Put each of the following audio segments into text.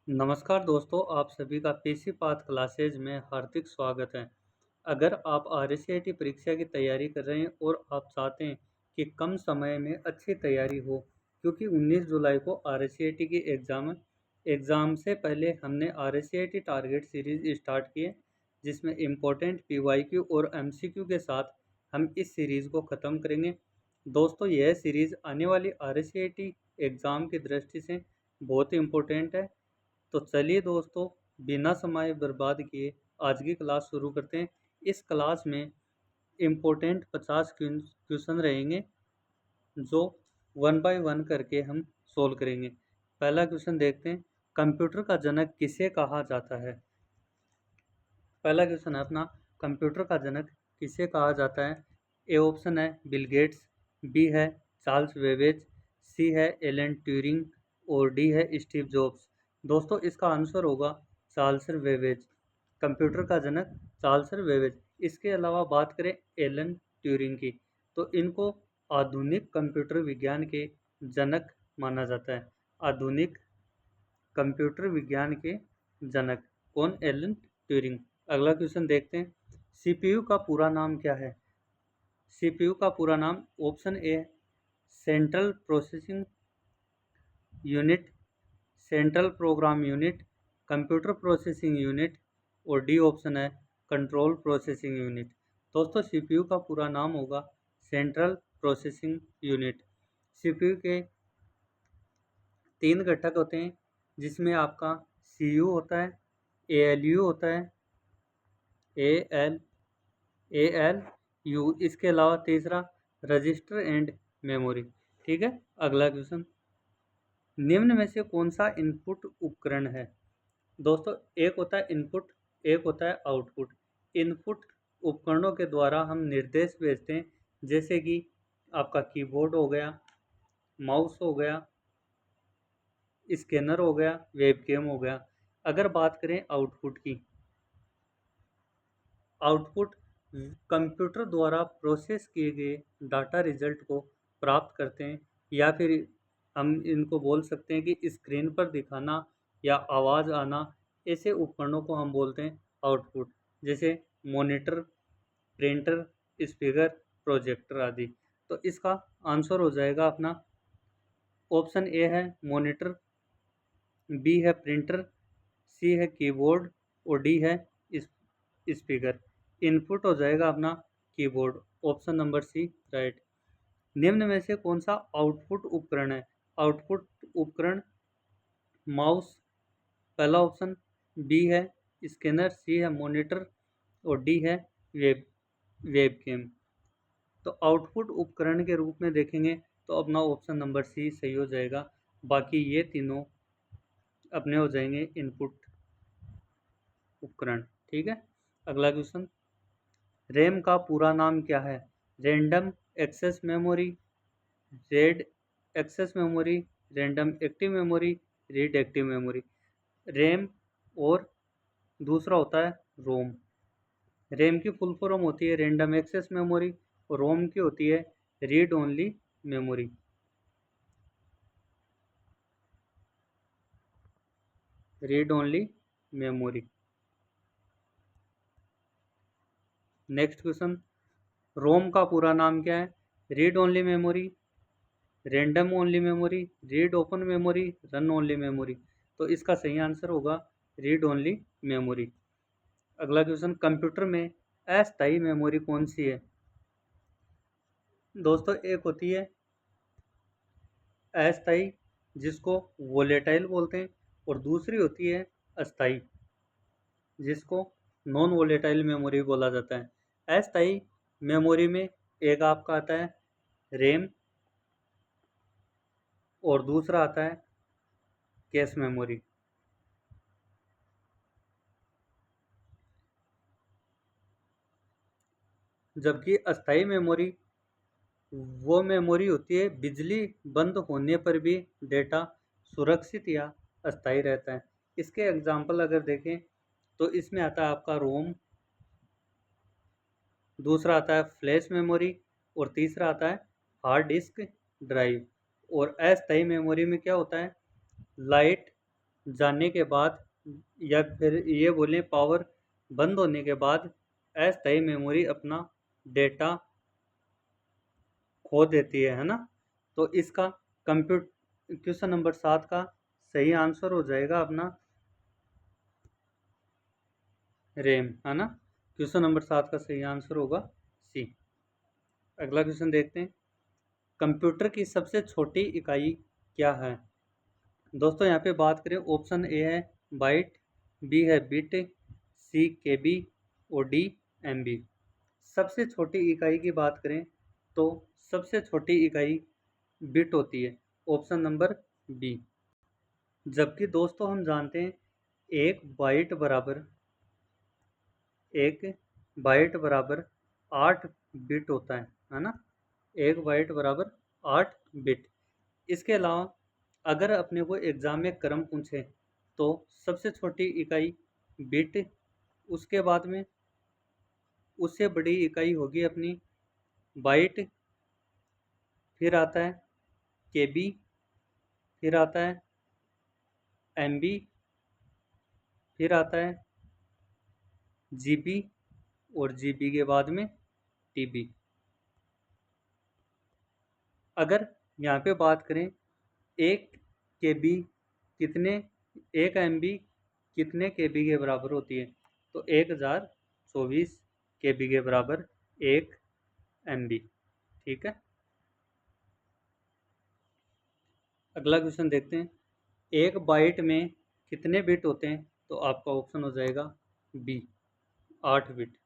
नमस्कार दोस्तों, आप सभी का पीसी पाथ क्लासेज में हार्दिक स्वागत है। अगर आप आरएससीआईटी परीक्षा की तैयारी कर रहे हैं और आप चाहते हैं कि कम समय में अच्छी तैयारी हो, क्योंकि 19 जुलाई को आरएससीआईटी की एग्ज़ाम है। एग्ज़ाम से पहले हमने आरएससीआईटी टारगेट सीरीज़ स्टार्ट की है, जिसमें इम्पोर्टेंट पीवाईक्यू और एमसीक्यू के साथ हम इस सीरीज़ को ख़त्म करेंगे। दोस्तों, यह सीरीज़ आने वाली आरएससीआईटी एग्ज़ाम की दृष्टि से बहुत ही इम्पोर्टेंट है। तो चलिए दोस्तों, बिना समय बर्बाद किए आज की क्लास शुरू करते हैं। इस क्लास में इम्पोर्टेंट 50 क्वेश्चन रहेंगे, जो वन बाय वन करके हम सोल्व करेंगे। पहला क्वेश्चन देखते हैं, कंप्यूटर का जनक किसे कहा जाता है। पहला क्वेश्चन है अपना, कंप्यूटर का जनक किसे कहा जाता है। ए ऑप्शन है बिल गेट्स, बी है चार्ल्स वेबेज, सी है एलन ट्यूरिंग और डी है स्टीव जॉब्स। दोस्तों, इसका आंसर होगा चार्ल्स वेबेज। कंप्यूटर का जनक चार्ल्स वेबेज। इसके अलावा बात करें एलन ट्यूरिंग की, तो इनको आधुनिक कंप्यूटर विज्ञान के जनक माना जाता है। आधुनिक कंप्यूटर विज्ञान के जनक कौन? Alan Turing. अगला क्वेश्चन देखते हैं, सीपीयू का पूरा नाम क्या है। सीपीयू का पूरा नाम option A central processing unit, central program unit, computer processing unit और डी ऑप्शन है कंट्रोल प्रोसेसिंग यूनिट। दोस्तों, सीपीयू का पूरा नाम होगा सेंट्रल प्रोसेसिंग यूनिट। सीपीयू के 3 घटक होते हैं, जिसमें आपका सीयू होता है, एएलयू होता है, एएल एएलयू, इसके अलावा तीसरा रजिस्टर एंड मेमोरी। ठीक है। अगला क्वेश्चन, निम्न में से कौन सा इनपुट उपकरण है। दोस्तों, एक होता है इनपुट, एक होता है आउटपुट। इनपुट उपकरणों के द्वारा हम निर्देश भेजते हैं, जैसे कि आपका कीबोर्ड हो गया, माउस हो गया, स्कैनर हो गया, वेबकैम हो गया। अगर बात करें आउटपुट की, आउटपुट कंप्यूटर द्वारा प्रोसेस किए गए डाटा रिजल्ट को प्राप्त करते हैं, या फिर हम इनको बोल सकते हैं कि स्क्रीन पर दिखाना या आवाज़ आना, ऐसे उपकरणों को हम बोलते हैं आउटपुट, जैसे मॉनिटर, प्रिंटर, स्पीकर, प्रोजेक्टर आदि। तो इसका आंसर हो जाएगा अपना ऑप्शन ए है मॉनिटर, बी है प्रिंटर, सी है कीबोर्ड और डी है स्पीकर। इनपुट हो जाएगा अपना keyboard, option number C right. निम्न में से कौन सा आउटपुट उपकरण है। आउटपुट उपकरण माउस पहला ऑप्शन, बी है स्कैनर, सी है मॉनिटर और डी है वेबकैम। तो आउटपुट उपकरण के रूप में देखेंगे तो अपना ऑप्शन नंबर सी सही हो जाएगा। बाकी ये तीनों अपने हो जाएंगे इनपुट उपकरण। ठीक है। अगला क्वेश्चन, रैम का पूरा नाम क्या है। Random access memory, read access memory, random active memory, read active memory. RAM और दूसरा होता है रोम। रैम की फुल फॉर्म होती है रैंडम एक्सेस मेमोरी और रोम की होती है read only memory. Read only memory. Next question, ROM का पूरा नाम क्या है। Read only memory, random only memory, read open memory, run only memory. तो इसका सही आंसर होगा रीड ओनली मेमोरी। अगला क्वेश्चन, कंप्यूटर में अस्थायी मेमोरी कौन सी है। दोस्तों, एक होती है अस्थायी, जिसको वोलेटाइल बोलते हैं, और दूसरी होती है अस्थायी, जिसको नॉन वोलेटाइल मेमोरी बोला जाता है। अस्थायी मेमोरी में एक आपका आता है रैम और दूसरा आता है कैश मेमोरी। जबकि अस्थायी मेमोरी वो मेमोरी होती है बिजली बंद होने पर भी डेटा सुरक्षित या अस्थायी रहता है। इसके एग्जाम्पल अगर देखें तो इसमें आता है आपका रोम, दूसरा आता है फ्लैश मेमोरी और तीसरा आता है हार्ड डिस्क ड्राइव। और अस्थायी मेमोरी में क्या होता है, लाइट जाने के बाद, या फिर ये बोलें पावर बंद होने के बाद अस्थायी मेमोरी अपना डेटा खो देती है ना। तो इसका क्वेश्चन नंबर 7 का सही आंसर हो जाएगा अपना रैम, है ना। क्वेश्चन नंबर 7 का सही आंसर होगा सी। अगला क्वेश्चन देखते हैं, कंप्यूटर की सबसे छोटी इकाई क्या है। दोस्तों यहाँ पे बात करें, ऑप्शन ए है बाइट, बी है बिट, सी केबी और डी एमबी। सबसे छोटी इकाई की बात करें तो सबसे छोटी इकाई बिट होती है, ऑप्शन नंबर बी। जबकि दोस्तों हम जानते हैं एक बाइट बराबर एक बाइट बराबर 8 बिट होता है ना। एक बाइट बराबर 8 बिट। इसके अलावा अगर अपने को एग्जाम में क्रम पूछे तो सबसे छोटी इकाई बिट, उसके बाद में उससे बड़ी इकाई होगी अपनी बाइट, फिर आता है केबी, फिर आता है एमबी, फिर आता है जीबी और जीबी के बाद में टीबी। अगर यहाँ पे बात करें एक केबी कितने एक एमबी कितने केबी के बराबर होती है, तो 1024 केबी के बराबर एक एमबी। ठीक है। अगला क्वेश्चन देखते हैं, एक बाइट में कितने बिट होते हैं, तो आपका ऑप्शन हो जाएगा बी, 8 बिट।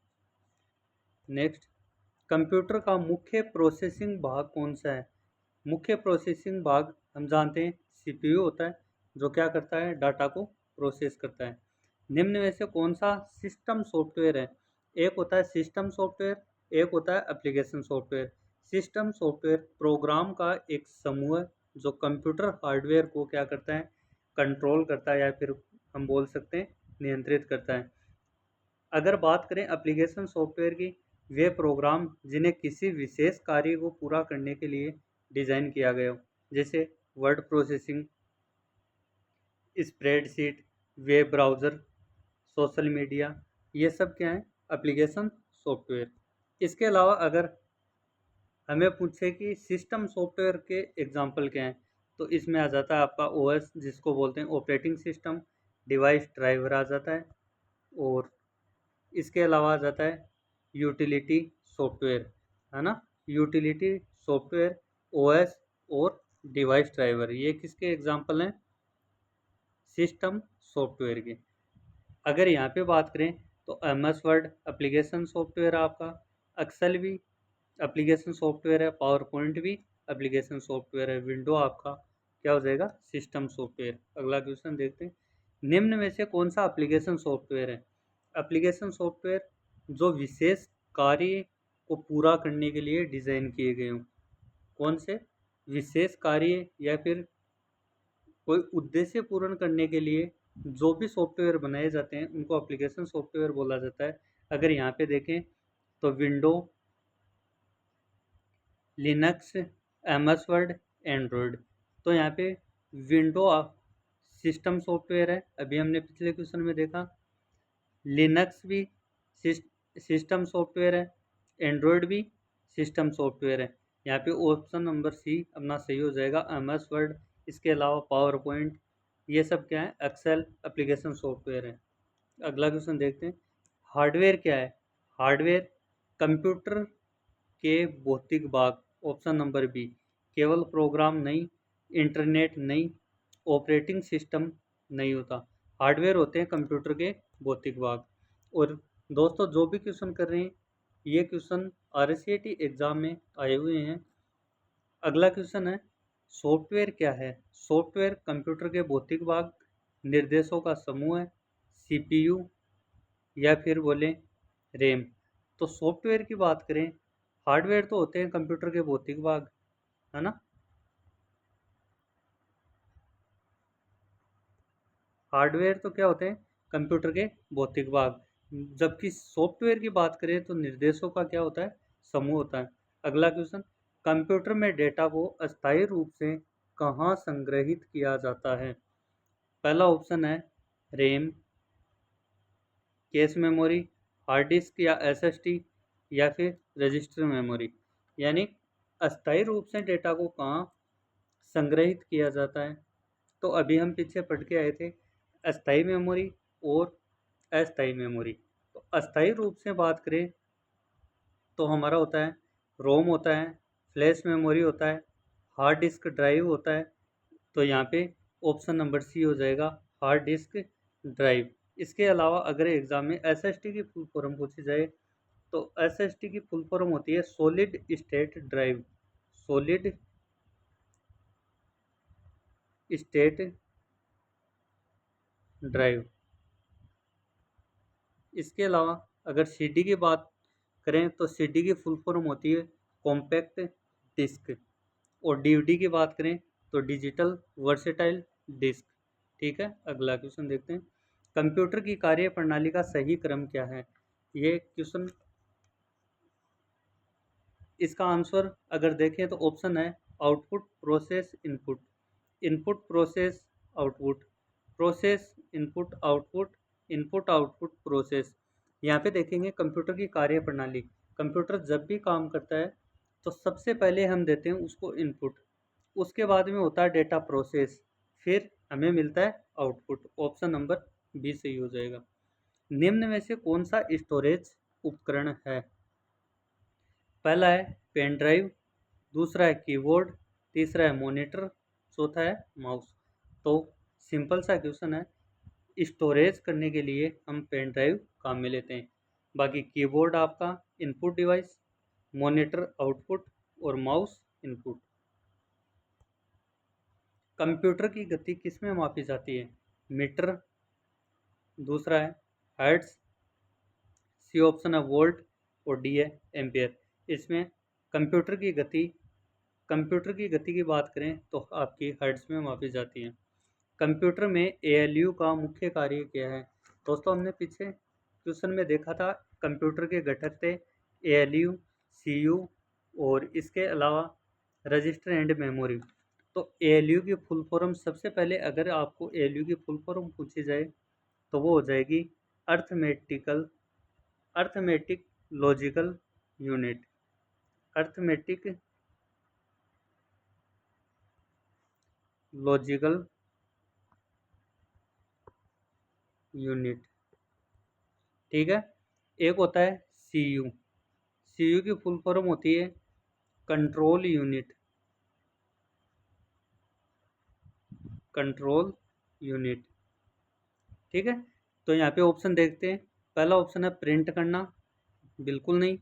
नेक्स्ट, कंप्यूटर का मुख्य प्रोसेसिंग भाग कौन सा है। मुख्य प्रोसेसिंग भाग हम जानते हैं सीपीयू होता है, जो क्या करता है, डाटा को प्रोसेस करता है। निम्न में से कौन सा सिस्टम सॉफ्टवेयर है। एक होता है सिस्टम सॉफ्टवेयर, एक होता है application software. System software program का एक समूह है जो कंप्यूटर हार्डवेयर को क्या करता है, कंट्रोल करता है, या फिर हम बोल सकते हैं नियंत्रित करता है। अगर बात करें एप्लीकेशन सॉफ्टवेयर की, वे प्रोग्राम जिन्हें किसी विशेष कार्य को पूरा करने के लिए डिज़ाइन किया गया हो, जैसे word processing, spreadsheet, web browser, social media, ये सब क्या है, एप्लीकेशन सॉफ्टवेयर। इसके अलावा अगर हमें पूछे कि सिस्टम सॉफ्टवेयर के एग्जाम्पल क्या हैं, तो इसमें आ जाता है आपका ओएस, जिसको बोलते हैं ऑपरेटिंग सिस्टम, डिवाइस ड्राइवर आ जाता है, और इसके अलावा आ जाता है यूटिलिटी सॉफ्टवेयर, है ना। यूटिलिटी सॉफ्टवेयर, ओएस और डिवाइस ड्राइवर, ये किसके एग्जाम्पल हैं, सिस्टम सॉफ्टवेयर के। अगर यहाँ पे बात करें तो M S Word application software आपका, एक्सेल भी एप्लीकेशन सॉफ्टवेयर है, पावर पॉइंट भी एप्लीकेशन सॉफ्टवेयर है, विंडो आपका क्या हो जाएगा, सिस्टम सॉफ्टवेयर। अगला क्वेश्चन देखते हैं, निम्न में से कौन सा एप्लीकेशन सॉफ्टवेयर है। एप्लीकेशन सॉफ्टवेयर जो विशेष कार्य को पूरा करने के लिए डिज़ाइन किए गए हों। कौन से विशेष कार्य या फिर कोई उद्देश्य पूर्ण करने के लिए जो भी सॉफ्टवेयर बनाए जाते हैं उनको एप्लीकेशन सॉफ्टवेयर बोला जाता है। अगर यहाँ पे देखें तो window, Linux, M S Word, Android. तो यहाँ पे विंडो सिस्टम सॉफ्टवेयर है, अभी हमने पिछले क्वेश्चन में देखा। लिनक्स भी सिस्टम सॉफ्टवेयर है, एंड्रॉयड भी सिस्टम सॉफ्टवेयर है। यहाँ पे ऑप्शन नंबर सी अपना सही हो जाएगा, एम एस वर्ड। इसके अलावा पावर पॉइंट, ये सब क्या है, एक्सेल एप्लीकेशन सॉफ्टवेयर है। अगला क्वेश्चन देखते हैं, हार्डवेयर क्या है। हार्डवेयर कंप्यूटर के भौतिक भाग, ऑप्शन नंबर बी। केवल प्रोग्राम नहीं, इंटरनेट नहीं, ऑपरेटिंग सिस्टम नहीं होता। हार्डवेयर होते हैं कंप्यूटर के भौतिक भाग। और दोस्तों जो भी क्वेश्चन कर रहे हैं, ये क्वेश्चन RCET एग्ज़ाम में आए हुए हैं। अगला क्वेश्चन है, सॉफ्टवेयर क्या है। सॉफ्टवेयर कंप्यूटर के भौतिक भाग, निर्देशों का समूह है, CPU, या फिर बोलें रैम। तो सॉफ्टवेयर की बात करें, हार्डवेयर तो होते हैं कंप्यूटर के भौतिक भाग, है ना। हार्डवेयर तो क्या होते हैं, कंप्यूटर के भौतिक भाग। जबकि सॉफ्टवेयर की बात करें तो निर्देशों का क्या होता है, समूह होता है। अगला क्वेश्चन, कंप्यूटर में डेटा को अस्थायी रूप से कहाँ संग्रहित किया जाता है। पहला ऑप्शन है RAM, cache memory, hard disk या एसएसडी, या फिर रजिस्टर मेमोरी। यानी अस्थायी रूप से डेटा को कहाँ संग्रहित किया जाता है। तो अभी हम पीछे पढ़ के आए थे अस्थायी मेमोरी और अस्थायी मेमोरी। तो अस्थायी रूप से बात करें तो हमारा होता है रोम होता है, फ्लैश मेमोरी होता है, हार्ड डिस्क ड्राइव होता है। तो यहाँ पे ऑप्शन नंबर सी हो जाएगा, हार्ड डिस्क ड्राइव। इसके अलावा अगर एग्जाम में एसएसडी की फुल फॉर्म पूछी जाए तो एसएसडी की फुल फॉर्म होती है solid state drive, solid state drive. इसके अलावा अगर सीडी की बात करें तो सीडी की फुल फॉर्म होती है कॉम्पैक्ट डिस्क, और डीवीडी की बात करें तो डिजिटल वर्सेटाइल डिस्क। ठीक है, अगला क्वेश्चन देखते हैं। कंप्यूटर की कार्य प्रणाली का सही क्रम क्या है? ये क्वेश्चन, इसका आंसर अगर देखें तो ऑप्शन है output process input, input process output, process input output, input output process. यहाँ पे देखेंगे कंप्यूटर की कार्य प्रणाली। कंप्यूटर जब भी काम करता है तो सबसे पहले हम देते हैं उसको इनपुट, उसके बाद में होता है डेटा प्रोसेस, फिर हमें मिलता है आउटपुट। ऑप्शन नंबर बी सही हो जाएगा। निम्न में से कौन सा स्टोरेज उपकरण है? पहला है पेन ड्राइव, दूसरा है कीबोर्ड, तीसरा है मॉनिटर, चौथा है माउस। तो सिंपल सा क्वेश्चन है, स्टोरेज करने के लिए हम पेन ड्राइव काम में लेते हैं। बाकी कीबोर्ड आपका इनपुट डिवाइस, मॉनिटर आउटपुट और माउस इनपुट। कंप्यूटर की गति किस में मापी जाती है? मीटर, दूसरा है हर्ट्ज, सी ऑप्शन है वोल्ट, और डी है एम्पियर। इसमें कंप्यूटर की गति, कंप्यूटर की गति की बात करें तो आपकी हर्ट्ज में मापी जाती है। कंप्यूटर में एएलयू का मुख्य कार्य क्या है? दोस्तों हमने पीछे क्वेश्चन में देखा था कंप्यूटर के घटक थे एएलयू, सीयू और इसके अलावा रजिस्टर एंड मेमोरी। तो एएलयू की फुल फॉर्म, सबसे पहले अगर आपको एएलयू की फुल फॉर्म पूछी जाए तो वो हो जाएगी arithmetical, arithmetic logical unit, arithmetic logical unit. ठीक है, एक होता है सीयू, सीयू की फुल फॉर्म होती है कंट्रोल यूनिट, कंट्रोल यूनिट। ठीक है, तो यहाँ पे ऑप्शन देखते हैं। पहला ऑप्शन है प्रिंट करना, बिल्कुल नहीं।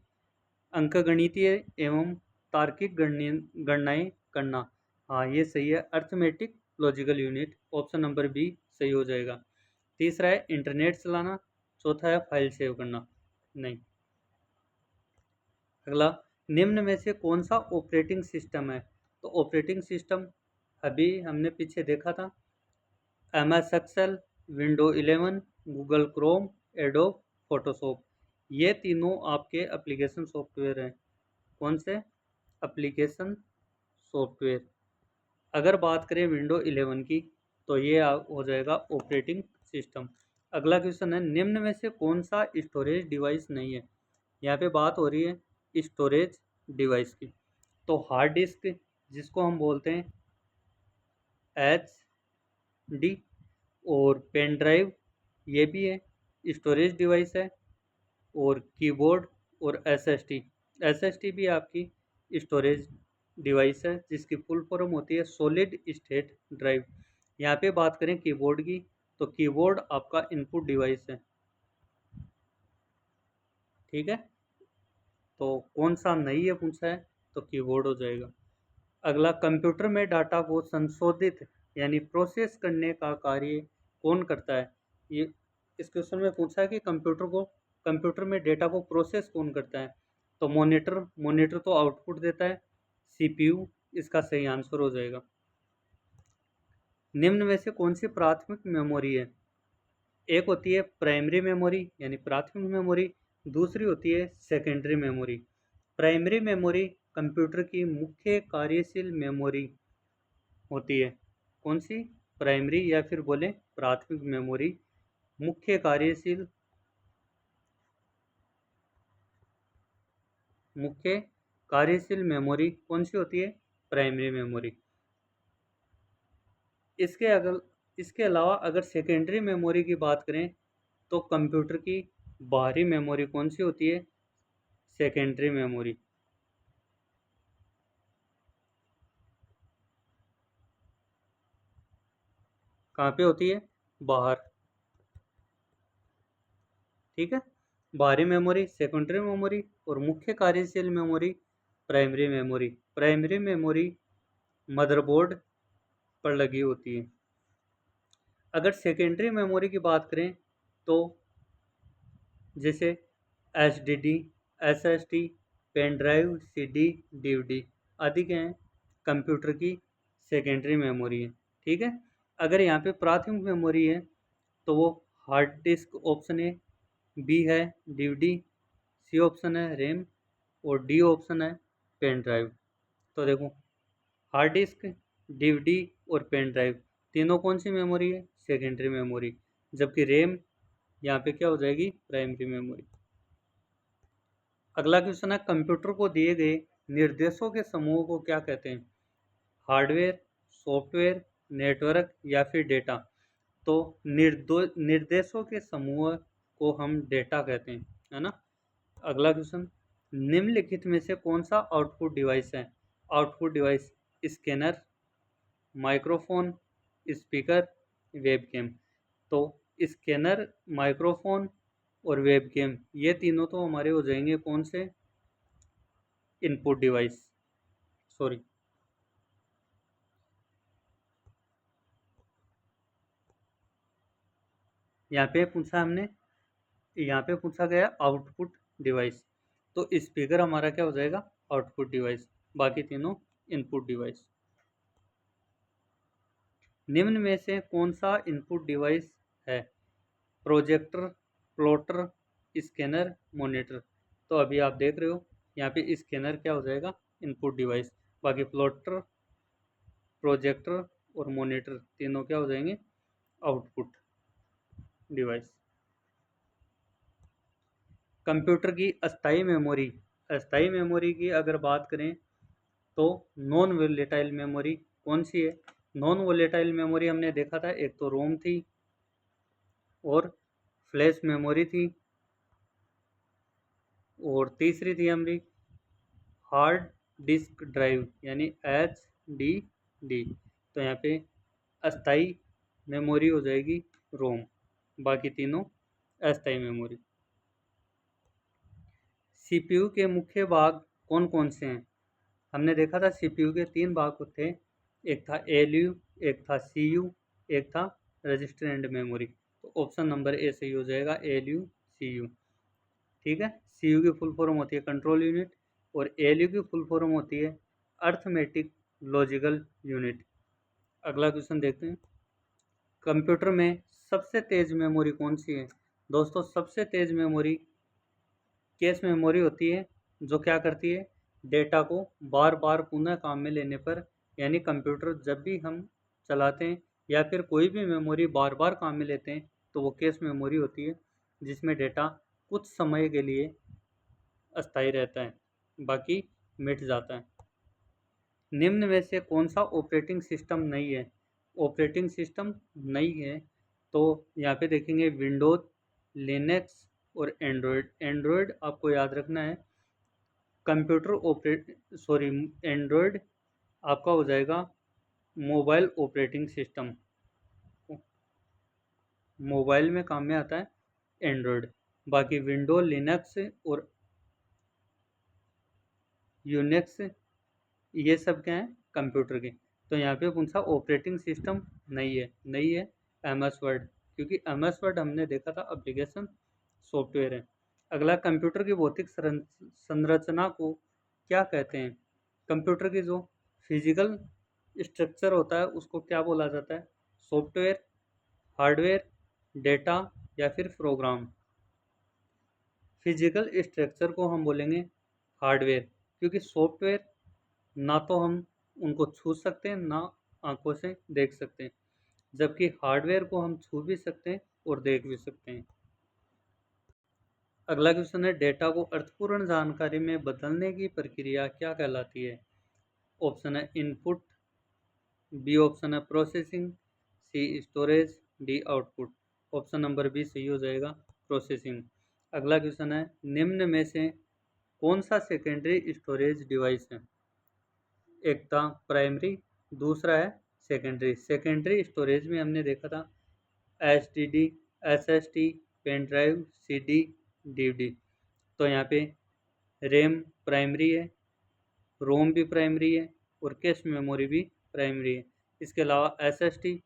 अंकगणितीय एवं तार्किक गणनाएं करना, हाँ ये सही है, arithmetic logical unit. Option number B सही हो जाएगा। तीसरा है इंटरनेट चलाना, चौथा है फाइल सेव करना, नहीं। अगला, निम्न में से कौन सा ऑपरेटिंग सिस्टम है? तो ऑपरेटिंग सिस्टम अभी हमने पीछे देखा था MS Excel, window 11, Google Chrome, Adobe Photoshop. ये तीनों आपके एप्लीकेशन सॉफ्टवेयर हैं। कौन से एप्लीकेशन सॉफ्टवेयर? अगर बात करें विंडो 11 की तो ये हो जाएगा ऑपरेटिंग सिस्टम। अगला क्वेश्चन है, निम्न में से कौन सा स्टोरेज डिवाइस नहीं है? यहाँ पे बात हो रही है स्टोरेज डिवाइस की। तो हार्ड डिस्क जिसको हम बोलते हैं HD, और पेन ड्राइव ये भी है स्टोरेज डिवाइस है, और कीबोर्ड और SSD भी आपकी स्टोरेज डिवाइस है जिसकी फुल फॉर्म होती है सॉलिड स्टेट ड्राइव। यहाँ पे बात करें कीबोर्ड की तो कीबोर्ड आपका इनपुट डिवाइस है। ठीक है, तो कौन सा नहीं है पूछा है तो कीबोर्ड हो जाएगा। अगला, कंप्यूटर में डाटा को संशोधित यानी प्रोसेस करने का कार्य कौन करता है? ये इस क्वेश्चन में पूछा है कि कंप्यूटर में डेटा को प्रोसेस कौन करता है? तो मॉनिटर तो आउटपुट देता है, CPU इसका सही आंसर हो जाएगा। निम्न में से कौन सी प्राथमिक मेमोरी है? एक होती है प्राइमरी मेमोरी यानी प्राथमिक मेमोरी, दूसरी होती है secondary memory. Primary memory computer की मुख्य कार्यशील मेमोरी होती है। कौन सी? प्राइमरी, या फिर बोले प्राथमिक मेमोरी। मुख्य कार्यशील मुख्य कार्यशील मेमोरी कौन सी होती है? Primary memory. इसके अलावा अगर सेकेंडरी मेमोरी की बात करें तो कंप्यूटर की बाहरी मेमोरी कौन सी होती है? Secondary memory. कहाँ पे होती है? बाहर। ठीक है, बाहरी मेमोरी सेकेंडरी मेमोरी और मुख्य कार्यशील memory primary memory. Primary memory motherboard पर लगी होती है। अगर सेकेंडरी मेमोरी की बात करें तो जैसे HDD, SSD, pen drive, CD, DVD आदि के हैं, कंप्यूटर की सेकेंडरी मेमोरी है। ठीक है, अगर यहाँ पे प्राथमिक मेमोरी है तो वो हार्ड डिस्क ऑप्शन है, बी है DVD, सी ऑप्शन है रैम और डी ऑप्शन है पेन ड्राइव। तो देखो, हार्ड डिस्क, DVD और पेन ड्राइव तीनों कौन सी मेमोरी है? Secondary memory. जबकि रैम यहाँ पे क्या हो जाएगी? Primary memory. अगला क्वेश्चन है, कंप्यूटर को दिए गए निर्देशों के समूह को क्या कहते हैं? हार्डवेयर, सॉफ्टवेयर, नेटवर्क या फिर डेटा। तो निर्देशों के समूह को हम डेटा कहते हैं, है ना। अगला क्वेश्चन, निम्नलिखित में से कौन सा आउटपुट डिवाइस है? Output device scanner, microphone, speaker, webcam. तो स्कैनर, माइक्रोफोन और वेबकैम ये तीनों तो हमारे हो जाएंगे कौन से? Input device. सॉरी, यहाँ पे पूछा हमने, यहाँ पे पूछा गया आउटपुट डिवाइस, तो स्पीकर हमारा क्या हो जाएगा? Output device. बाकी तीनों इनपुट डिवाइस। निम्न में से कौन सा इनपुट डिवाइस है? Projector, plotter, scanner, monitor. तो अभी आप देख रहे हो यहाँ पे स्कैनर क्या हो जाएगा? Input device. बाकी प्लॉटर, प्रोजेक्टर और मॉनिटर तीनों क्या हो जाएंगे? Output device. कंप्यूटर की अस्थायी मेमोरी। अस्थायी मेमोरी की अगर बात करें तो नॉन वोलेटाइल मेमोरी कौन सी है? नॉन वोलेटाइल मेमोरी हमने देखा था, एक तो रोम थी और फ्लैश मेमोरी थी और तीसरी थी हमारी हार्ड डिस्क ड्राइव यानी HDD। तो यहाँ पे अस्थाई मेमोरी हो जाएगी रोम, बाकी तीनों अस्थाई मेमोरी। CPU के मुख्य भाग कौन कौन से हैं? हमने देखा था CPU के 3 भाग थे, एक था ALU, एक था CU, एक था रजिस्टर एंड मेमोरी। तो ऑप्शन नंबर ए सही हो जाएगा, ALU CU। ठीक है, CU की फुल फॉर्म होती है कंट्रोल यूनिट और ALU की फुल फॉर्म होती है अर्थमेटिक लॉजिकल यूनिट। अगला क्वेश्चन देखते हैं, कंप्यूटर में सबसे तेज मेमोरी कौन सी है? दोस्तों, सबसे तेज मेमोरी कैश मेमोरी होती है, जो क्या करती है? डेटा को बार बार पुनः काम में लेने पर, यानी कंप्यूटर जब भी हम चलाते हैं या फिर कोई भी मेमोरी बार बार काम में लेते हैं तो वो कैश मेमोरी होती है, जिसमें डेटा कुछ समय के लिए अस्थायी रहता है, बाकी मिट जाता है। निम्न में से कौन सा ऑपरेटिंग सिस्टम नहीं है? ऑपरेटिंग सिस्टम नहीं है तो यहाँ पे देखेंगे विंडोज, लिनक्स और एंड्रॉयड। एंड्रॉयड आपको याद रखना है, कंप्यूटर ऑपरेट सॉरी एंड्रॉयड आपका हो जाएगा मोबाइल ऑपरेटिंग सिस्टम। मोबाइल में काम में आता है एंड्रॉयड। बाकी विंडो, लिनक्स और यूनिक्स ये सब क्या हैं? कंप्यूटर के। तो यहाँ पे कौन सा ऑपरेटिंग सिस्टम नहीं है? नहीं है MS वर्ड, क्योंकि MS वर्ड हमने देखा था एप्लीकेशन सॉफ्टवेयर है। अगला, कंप्यूटर की भौतिक संरचना को क्या कहते हैं? कंप्यूटर की जो फिजिकल स्ट्रक्चर होता है उसको क्या बोला जाता है? सॉफ्टवेयर, हार्डवेयर, डेटा या फिर प्रोग्राम। फिजिकल स्ट्रक्चर को हम बोलेंगे हार्डवेयर, क्योंकि सॉफ्टवेयर ना तो हम उनको छू सकते हैं ना आंखों से देख सकते हैं। जबकि हार्डवेयर को हम छू भी सकते हैं और देख भी सकते हैं। अगला क्वेश्चन है, डेटा को अर्थपूर्ण जानकारी में बदलने की प्रक्रिया क्या कहलाती है? ऑप्शन है इनपुट, बी ऑप्शन है processing, C storage, D output. Option number B सही हो जाएगा, प्रोसेसिंग। अगला क्वेश्चन है, निम्न में से कौन सा सेकेंडरी स्टोरेज डिवाइस है? एक था प्राइमरी, दूसरा है सेकेंडरी। सेकेंडरी स्टोरेज में हमने देखा था STD, SST, pen drive, CD, DVD. तो यहाँ पे रैम प्राइमरी है, रोम भी प्राइमरी है और कैश मेमोरी भी प्राइमरी है। इसके अलावा एसएसटी,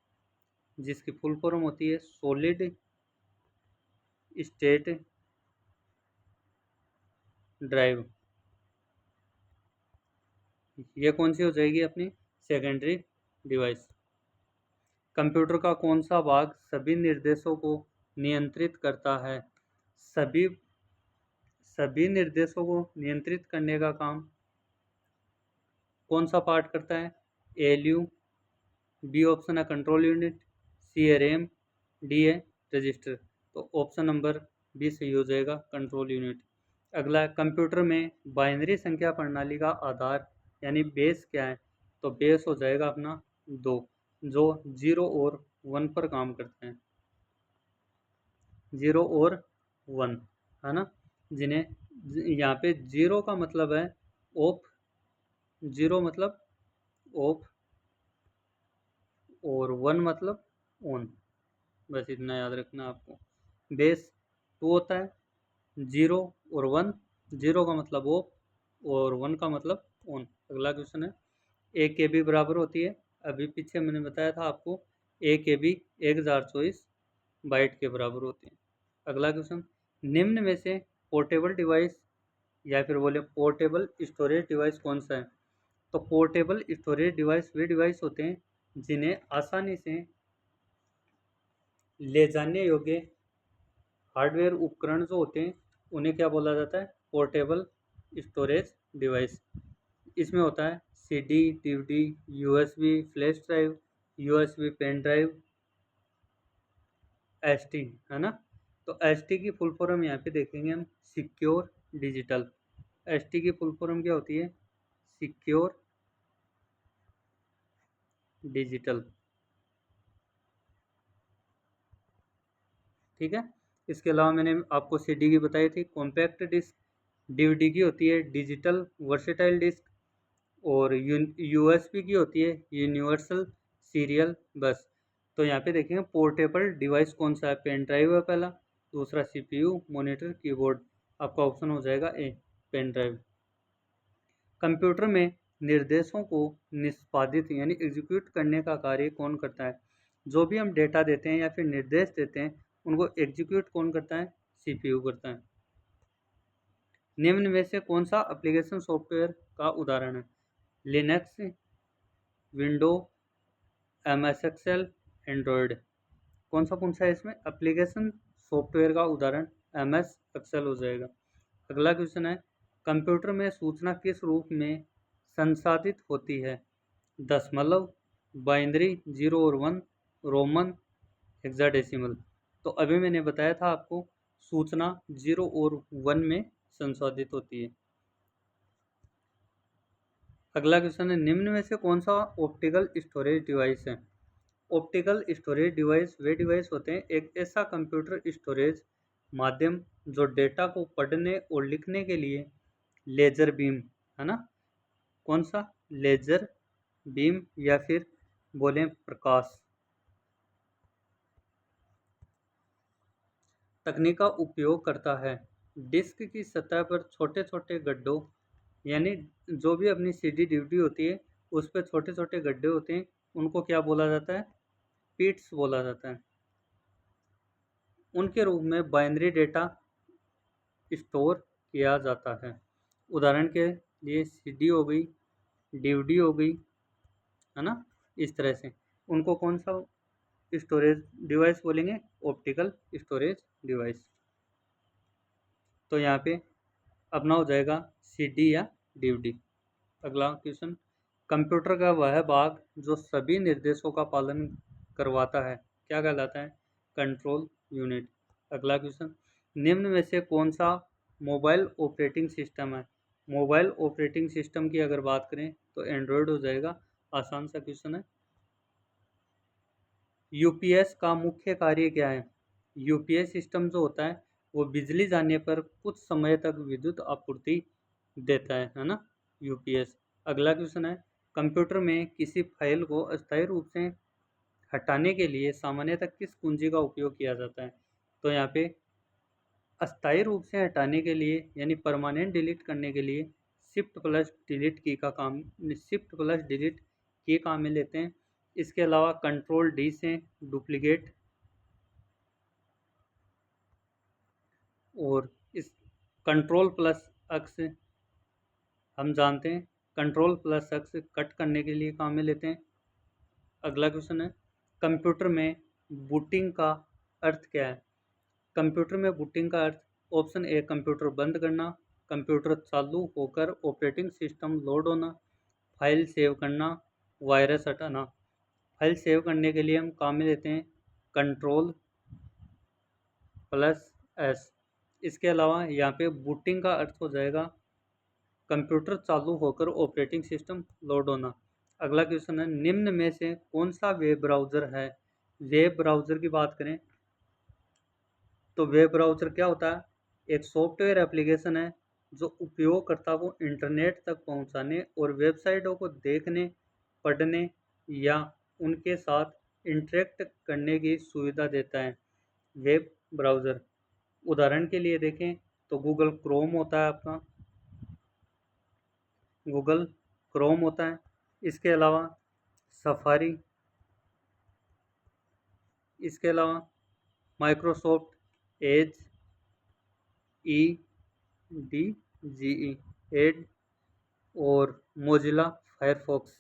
जिसकी फुल फॉर्म होती है सॉलिड स्टेट ड्राइव, ये कौन सी हो जाएगी अपनी सेकेंडरी डिवाइस। कंप्यूटर का कौन सा भाग सभी निर्देशों को नियंत्रित करता है? सभी सभी निर्देशों को नियंत्रित करने का काम कौन सा पार्ट करता है? एएलयू, बी ऑप्शन है कंट्रोल यूनिट, सी है रैम, डी है रजिस्टर। तो ऑप्शन नंबर बी सही हो जाएगा, कंट्रोल यूनिट। अगला है, कंप्यूटर में बाइनरी संख्या प्रणाली का आधार यानी बेस क्या है? तो बेस हो जाएगा अपना 2, जो 0 और 1 पर काम करते हैं। 0 और 1 है ना, जिन्हें यहाँ पे 0 का मतलब है ऑफ, 0 मतलब ऑफ और 1 मतलब ऑन। बस इतना याद रखना आपको। बेस 2 होता है, 0 और 1, 0 का मतलब ऑफ और 1 का मतलब ऑन। अगला क्वेश्चन है, एक के बी बराबर होती है, अभी पीछे मैंने बताया था आपको, एक के बी 1024 बाइट के बराबर होती है। अगला क्वेश्चन, निम्न में से पोर्टेबल डिवाइस या फिर बोले पोर्टेबल स्टोरेज डिवाइस कौन सा है? तो पोर्टेबल स्टोरेज डिवाइस वे डिवाइस होते हैं जिन्हें आसानी से ले जाने योग्य हार्डवेयर उपकरण जो होते हैं उन्हें क्या बोला जाता है? Portable storage device. इसमें होता है CD, DVD, USB flash drive, USB pen drive, ST, है ना। तो एसटी की फुल फॉर्म यहाँ पे देखेंगे हम, सिक्योर डिजिटल। एसटी की फुल फॉर्म क्या होती है? Secure digital. ठीक है। इसके अलावा मैंने आपको सीडी की बताई थी, कॉम्पैक्ट डिस्क। डीवीडी की होती है डिजिटल वर्सेटाइल डिस्क। और यूएसबी की होती है यूनिवर्सल सीरियल बस। तो यहाँ पे देखेंगे पोर्टेबल डिवाइस कौन सा है? पेन ड्राइव है पहला, दूसरा सीपीयू, मॉनिटर, कीबोर्ड। आपका ऑप्शन हो जाएगा ए, पेन ड्राइव। कंप्यूटर में निर्देशों को निष्पादित यानी एग्जीक्यूट करने का कार्य कौन करता है? जो भी हम डेटा देते हैं या फिर निर्देश देते हैं उनको एग्जीक्यूट कौन करता है? सीपीयू करता है। निम्न में से कौन सा एप्लीकेशन सॉफ्टवेयर का उदाहरण है? Linux, window, MS Excel, Android. कौन सा है इसमें एप्लीकेशन सॉफ्टवेयर का उदाहरण? एमएस एक्सेल हो जाएगा। अगला क्वेश्चन है, कंप्यूटर में सूचना किस रूप में संसाधित होती है? दशमलव, बाइनरी 0 और 1, रोमन, हेक्साडेसिमल। तो अभी मैंने बताया था आपको सूचना 0 और 1 में संसाधित होती है। अगला क्वेश्चन है, निम्न में से कौन सा ऑप्टिकल स्टोरेज डिवाइस है? ऑप्टिकल स्टोरेज डिवाइस वे डिवाइस होते हैं एक ऐसा कंप्यूटर स्टोरेज माध्यम जो डेटा को पढ़ने और लिखने के लिए लेजर बीम, है ना, कौन सा? लेजर बीम या फिर बोले प्रकाश तकनीक का उपयोग करता है। डिस्क की सतह पर छोटे छोटे गड्ढों यानी जो भी अपनी सीडी डीवीडी होती है उस पर छोटे छोटे गड्ढे होते हैं, उनको क्या बोला जाता है? पिट्स बोला जाता है। उनके रूप में बाइनरी डेटा स्टोर किया जाता है। उदाहरण के लिए सीडी हो गई, डीवीडी हो गई, है ना। इस तरह से उनको कौन सा स्टोरेज डिवाइस बोलेंगे? Optical storage device. तो यहाँ पे अपना हो जाएगा सीडी या डीवीडी। अगला क्वेश्चन, कंप्यूटर का वह भाग जो सभी निर्देशों का पालन करवाता है, क्या कहलाता है? Control unit. अगला क्वेश्चन, निम्न में से कौन सा मोबाइल ऑपरेटिंग सिस्टम है? मोबाइल ऑपरेटिंग सिस्टम की अगर बात करें तो एंड्रॉयड हो जाएगा। आसान सा क्वेश्चन है। यूपीएस का मुख्य कार्य क्या है? यूपीएस सिस्टम जो होता है वो बिजली जाने पर कुछ समय तक विद्युत आपूर्ति देता है ना, यूपीएस। अगला क्वेश्चन है, कंप्यूटर में किसी फाइल को अस्थायी रूप से हटाने के लिए सामान्यतः किस कुंजी का उपयोग किया जाता है? तो यहाँ पे अस्थायी रूप से हटाने के लिए यानी परमानेंट डिलीट करने के लिए शिफ्ट प्लस डिलीट की काम में लेते हैं। इसके अलावा कंट्रोल डी से डुप्लीकेट, और इस कंट्रोल प्लस एक्स हम जानते हैं कंट्रोल प्लस एक्स कट करने के लिए काम में लेते हैं। अगला क्वेश्चन है, कंप्यूटर में बूटिंग का अर्थ क्या है? कंप्यूटर में बूटिंग का अर्थ, ऑप्शन ए कंप्यूटर बंद करना, कंप्यूटर चालू होकर ऑपरेटिंग सिस्टम लोड होना, फाइल सेव करना, वायरस हटाना। फाइल सेव करने के लिए हम काम में लेते हैं कंट्रोल प्लस एस। इसके अलावा यहाँ पे बूटिंग का अर्थ हो जाएगा कंप्यूटर चालू होकर ऑपरेटिंग सिस्टम लोड होना। अगला क्वेश्चन है, निम्न में से कौन सा वेब ब्राउज़र है? वेब ब्राउज़र की बात करें तो वेब ब्राउज़र क्या होता है? एक सॉफ्टवेयर एप्लीकेशन है जो उपयोगकर्ता को इंटरनेट तक पहुंचाने और वेबसाइटों को देखने, पढ़ने या उनके साथ इंटरेक्ट करने की सुविधा देता है। वेब ब्राउज़र उदाहरण के लिए देखें तो गूगल क्रोम होता है आपका, गूगल क्रोम होता है। इसके अलावा सफारी, इसके अलावा Microsoft Edge, E D G E एड, और मोजिला फायरफॉक्स,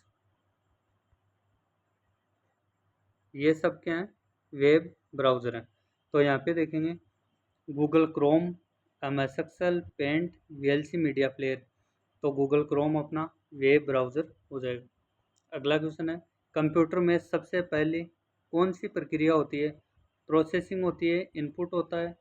ये सब क्या हैं? वेब ब्राउज़र हैं। तो यहाँ पे देखेंगे Google Chrome, M S Excel, paint, VLC media player. तो गूगल क्रोम अपना वेब ब्राउज़र हो जाएगा। अगला क्वेश्चन है, कंप्यूटर में सबसे पहले कौन सी प्रक्रिया होती है? प्रोसेसिंग होती है, इनपुट होता है,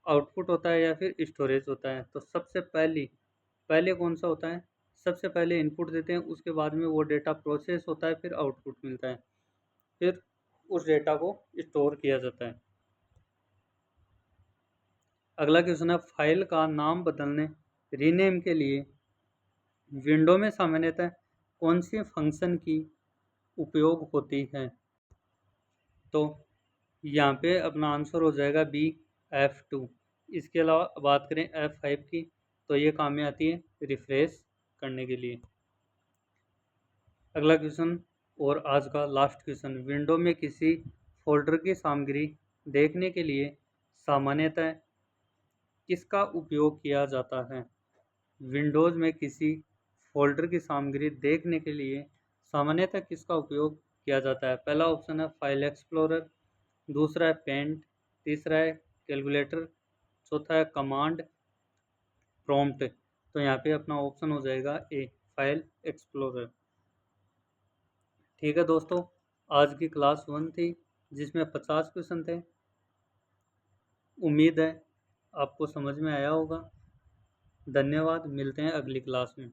आउटपुट होता है या फिर स्टोरेज होता है? तो सबसे पहले कौन सा होता है? सबसे पहले इनपुट देते हैं, उसके बाद में वो डेटा प्रोसेस होता है, फिर आउटपुट मिलता है, फिर उस डेटा को स्टोर किया जाता है। अगला क्वेश्चन है, फाइल का नाम बदलने, रीनेम के लिए विंडो में सामान्यतः कौन सी फंक्शन की उपयोग होती है? तो यहाँ पे अपना आंसर हो जाएगा बी, F2। इसके अलावा बात करें F5 की तो ये काम में आती है रिफ्रेश करने के लिए। अगला क्वेश्चन और आज का लास्ट क्वेश्चन, विंडो में किसी फोल्डर की सामग्री देखने के लिए सामान्यतः किसका उपयोग किया जाता है? विंडोज़ में किसी फोल्डर की सामग्री देखने के लिए सामान्यतः किसका उपयोग किया जाता है? पहला ऑप्शन है फाइल एक्सप्लोरर, दूसरा है पेंट, तीसरा है कैलकुलेटर, चौथा है कमांड प्रॉम्प्ट। तो यहाँ पे अपना ऑप्शन हो जाएगा ए, फाइल एक्सप्लोरर। ठीक है दोस्तों, आज की क्लास 1 थी जिसमें 50 क्वेश्चन थे। उम्मीद है आपको समझ में आया होगा। धन्यवाद, मिलते हैं अगली क्लास में।